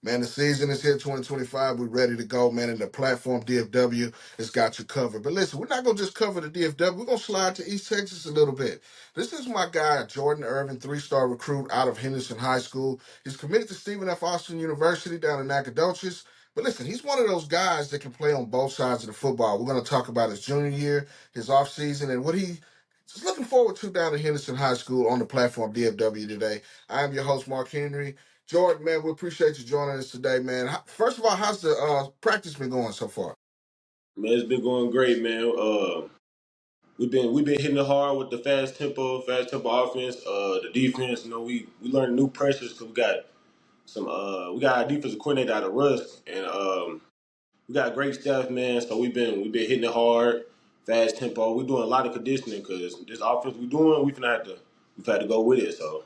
Man, the season is here, 2025. We're ready to go, man. And the platform DFW has got you covered. But listen, we're not going to just cover the DFW. We're going to slide to East Texas a little bit. This is my guy, Jordan Ervin, three-star recruit out of Henderson High School. He's committed to Stephen F. Austin University down in Nacogdoches. But listen, he's one of those guys that can play on both sides of the football. We're going to talk about his junior year, his offseason, and what he's looking forward to down at Henderson High School on the platform DFW today. I am your host, Marc Henry. Jordan, man, we appreciate you joining us today, man. First of all, how's the practice been going so far? Man, it's been going great, man. We've been hitting it hard with the fast tempo offense. The defense, we learned new pressures because we got our defensive coordinator out of Rusk, and we got a great staff, man. So we've been hitting it hard, fast tempo. We're doing a lot of conditioning because this offense we're doing, we've had to go with it. So.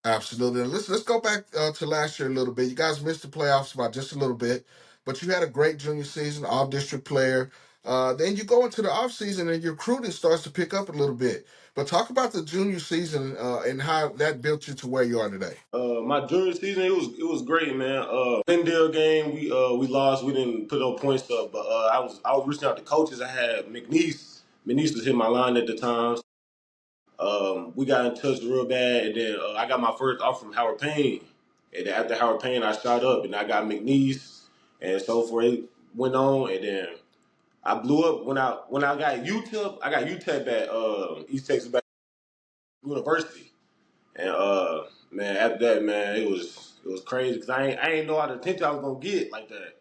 Absolutely. And let's go back to last year a little bit. You guys missed the playoffs by just a little bit, but you had a great junior season, all district player. Then you go into the offseason and your recruiting starts to pick up a little bit. But talk about the junior season and how that built you to where you are today. My junior season, it was great, man. Glendale game, we lost. We didn't put no points up, but I was reaching out to coaches. I had McNeese. McNeese was hitting my line at the time. We got in touch real bad, and then I got my first offer from Howard Payne. And then after Howard Payne, I shot up, and I got McNeese, and so forth. It went on, and then I blew up when I got UTEP. I got UTEP at East Texas University. And man, after that, man, it was crazy because I ain't know how the attention I was gonna get like that.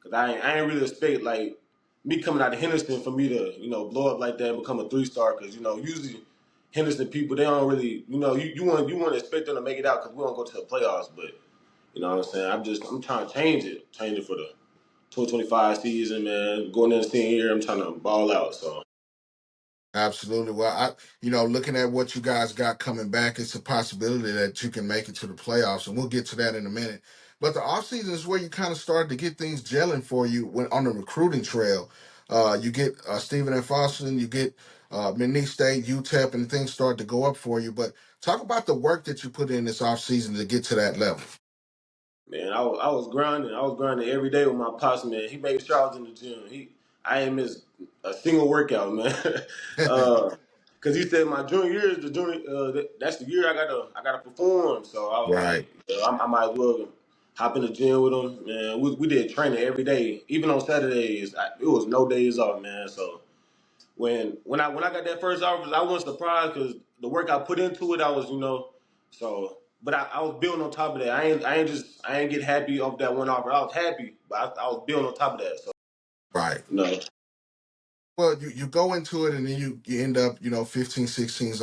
Cause I ain't really expect like me coming out of Henderson for me to blow up like that and become a 3-star. Cause usually Henderson people they don't really you want to expect them to make it out because we don't go to the playoffs. But you know what I'm saying. I'm trying to change it for the 2025 season, man. Going into the senior year, I'm trying to ball out. So. Absolutely. Well, looking at what you guys got coming back, it's a possibility that you can make it to the playoffs, and we'll get to that in a minute. But the offseason is where you kind of start to get things gelling for you when on the recruiting trail. You get Stephen F. Austin, you get Minnie State, UTEP, and things start to go up for you. But talk about the work that you put in this offseason to get to that level. Man, I was grinding. I was grinding every day with my pops, man. He made sure I was in the gym. I ain't missed a single workout, man. Cause he said my junior year is the junior. That's the year I gotta perform. So I was Right. like, I might as well hop in the gym with him, man. We did training every day, even on Saturdays. It was no days off, man. So when I got that first offer, I wasn't surprised because the work I put into it, I was so. But I was building on top of that. I ain't get happy off that one offer. I was happy, but I was building on top of that. So Right. you know, Well, you go into it and then you end up, 15, 16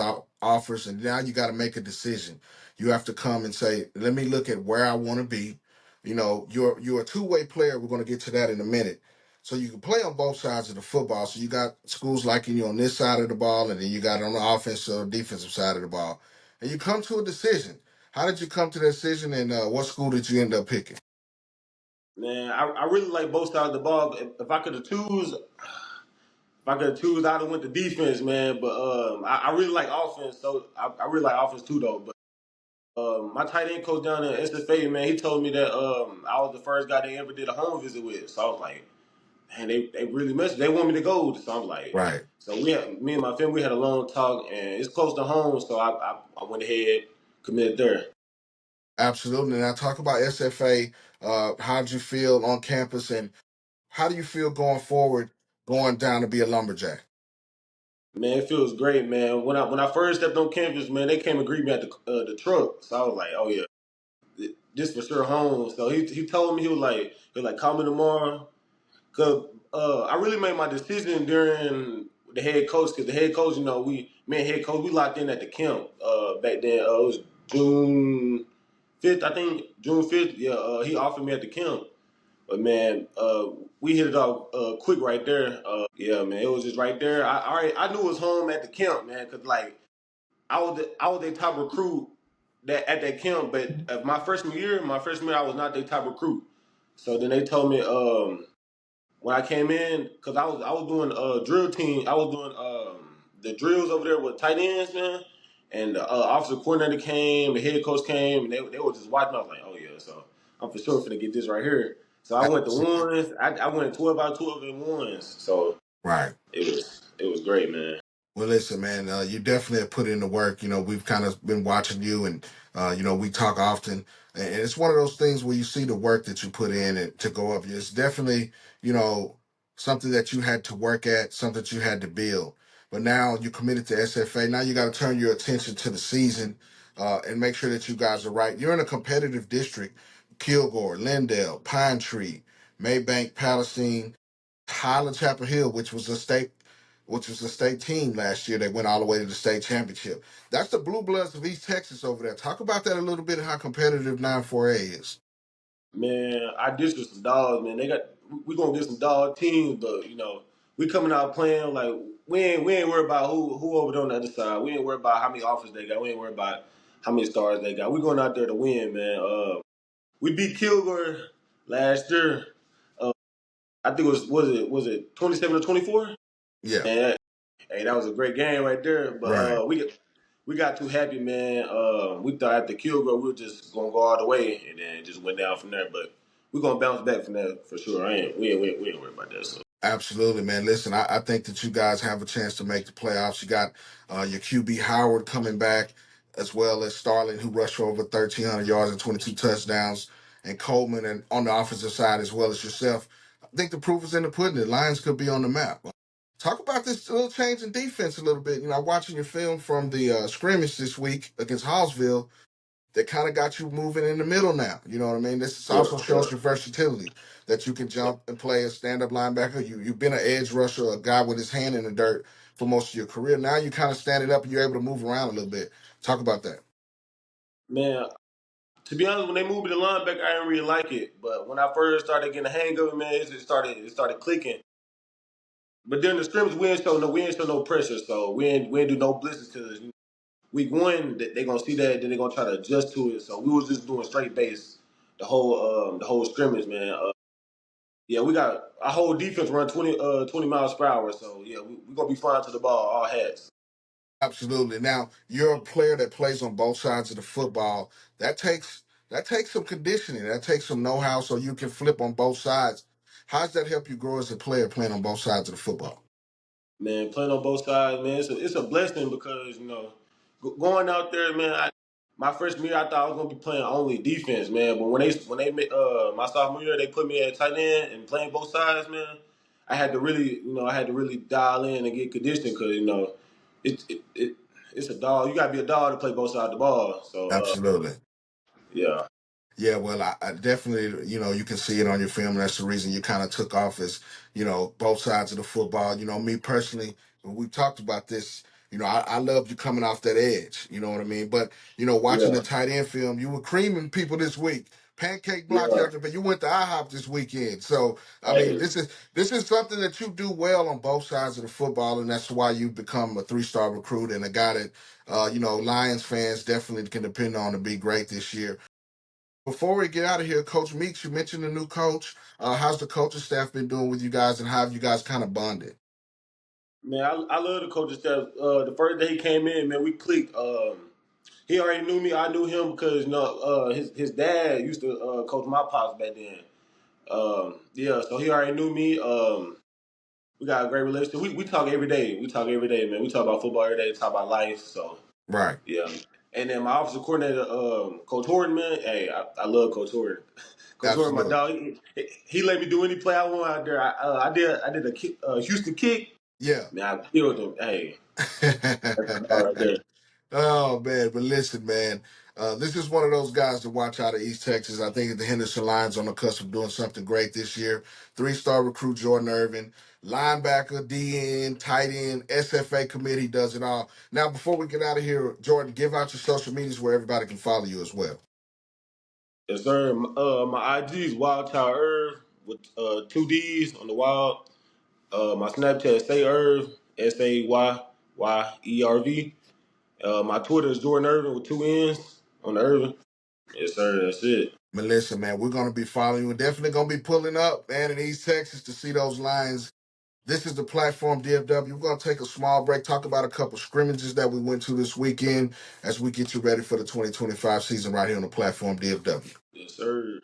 offers, and now you got to make a decision. You have to come and say, let me look at where I want to be. You're a two-way player. We're going to get to that in a minute. So you can play on both sides of the football. So you got schools liking you on this side of the ball, and then you got it on the offensive or defensive side of the ball. And you come to a decision. How did you come to that decision, and what school did you end up picking? man, I really like both sides of the ball. If I could have choose, I'd have went to defense, man. But I really like offense. So I really like offense too, though. But my tight end coach down in SFA, man, he told me that I was the first guy they ever did a home visit with. So I was like, man, they really messed. They want me to go. So I'm like, Right. so me and my family, we had a long talk, and it's close to home. So I went ahead, committed there. Absolutely. Now talk about SFA. How'd you feel on campus, and how do you feel going forward, going down to be a lumberjack? Man, it feels great, man. When I first stepped on campus, man, they came and greeted me at the truck. So I was like, oh yeah, this for sure home. So he told me he was like call me tomorrow. Cause I really made my decision during the head coach. Cause the head coach, me and head coach, we locked in at the camp. Back then, it was June 5th, I think. June 5th. Yeah, he offered me at the camp. But man, we hit it off quick right there. Yeah, man, it was just right there. I knew it was home at the camp, man. Cause like I was their top recruit that at that camp. But my freshman year, I was not their top recruit. So then they told me when I came in, cause I was doing drill team. I was doing the drills over there with tight ends, man. And the officer coordinator came, the head coach came, and they were just watching. I was like, oh yeah. So I'm for sure finna get this right here. So I went to ones. I went 12 out of 12 in ones. So Right. it was great, man. Well, listen, man, you definitely have put in the work. We've kind of been watching you, and we talk often, and it's one of those things where you see the work that you put in and to go up. It's definitely, something that you had to work at, something that you had to build. But now you're committed to SFA. Now you got to turn your attention to the season and make sure that you guys are right. You're in a competitive district: Kilgore, Lindale, Pine Tree, Maybank, Palestine, Highland Chapel Hill, which was a state team last year. They went all the way to the state championship. That's the Blue Bloods of East Texas over there. Talk about that a little bit and how competitive 9-4A is. Man, I district some dogs, man. We gonna get some dog teams, but we coming out playing like we ain't worried about who over there on the other side. We ain't worried about how many offers they got. We ain't worried about how many stars they got. We going out there to win, man. We beat Kilgore last year. Uh, I think it was it 27-24? Yeah, Man, hey, that was a great game right there. But right. we got too happy, man. We thought after Kilgore we were just gonna go all the way, and then it just went down from there. But we're gonna bounce back from that for sure. We ain't worried about that. So Absolutely, man. Listen, I think that you guys have a chance to make the playoffs. You got your QB Howard coming back, as well as Starling, who rushed for over 1,300 yards and 22 touchdowns, and Coleman, and on the offensive side, as well as yourself. I think the proof is in the pudding. The Lions could be on the map. Talk about this little change in defense a little bit. Watching your film from the scrimmage this week against Hallsville, that kind of got you moving in the middle now. You know what I mean? This yeah, also yeah, shows your versatility, that you can jump and play a stand-up linebacker. You've been an edge rusher, a guy with his hand in the dirt for most of your career. Now you kind of stand it up and you're able to move around a little bit. Talk about that. man. To be honest, when they moved me to linebacker, I didn't really like it. But when I first started getting the hang of it, man, it started clicking. But then the scrimmage, we ain't show no pressure, so we ain't do no blitzes because week one they gonna see that, then they gonna try to adjust to it. So we was just doing straight base the whole scrimmage, man. Yeah, we got our whole defense run 20 miles per hour. So yeah, we gonna be flying to the ball, all hats. Absolutely. Now, you're a player that plays on both sides of the football. That takes some conditioning. That takes some know-how so you can flip on both sides. How does that help you grow as a player playing on both sides of the football? Man, playing on both sides, man, it's a blessing because going out there, man. My freshman year, I thought I was gonna be playing only defense, man. But when they my sophomore year, they put me at tight end and playing both sides, man. I had to really dial in and get conditioned because it's a dog. You gotta be a dog to play both sides of the ball. So Absolutely. yeah, Yeah, well, I definitely, you can see it on your film. And that's the reason you kind of took off as, both sides of the football. Me personally, when we talked about this, I loved you coming off that edge. You know what I mean? But, watching yeah, the tight end film, you were creaming people this week. Pancake blocks yeah. after, but you went to IHOP this weekend. So, I mean, Hey, this is something that you do well on both sides of the football, and that's why you become a 3-star recruit and a guy that, Lions fans definitely can depend on to be great this year. Before we get out of here, Coach Meeks, you mentioned the new coach. How's the coaching staff been doing with you guys, and how have you guys kind of bonded? man, I love the coaching staff. The first day he came in, man, we clicked. He already knew me. I knew him because his dad used to coach my pops back then. Yeah, so he already knew me. We got a great relationship. We talk every day. We talk every day, man. We talk about football every day. Talk about life. So Right. yeah. And then my offensive coordinator, Coach Jordan, man. Hey, I love Coach Jordan. Coach Jordan, my Absolutely. dog. He let me do any play I want out there. I did a kick, Houston kick. Yeah. Man, I killed him. Hey, that's my dog right there. Oh man, but listen, man, this is one of those guys to watch out of East Texas. I think the Henderson Lions on the cusp of doing something great this year. 3-star recruit Jordan Ervin, linebacker, DN, tight end, SFA committee does it all. Now, before we get out of here, Jordan, give out your social medias where everybody can follow you as well. Yes, sir. My IG is Wild Child Irv with two D's on the wild. My Snapchat Say Irv, SayYYerv. My Twitter is Jordan Ervin with two N's on the Irvin. Yes, sir. That's it. Melissa, man, we're going to be following you. We're definitely going to be pulling up, man, in East Texas to see those Lions. This is the platform DFW. We're going to take a small break, talk about a couple scrimmages that we went to this weekend as we get you ready for the 2025 season right here on the platform DFW. Yes, sir.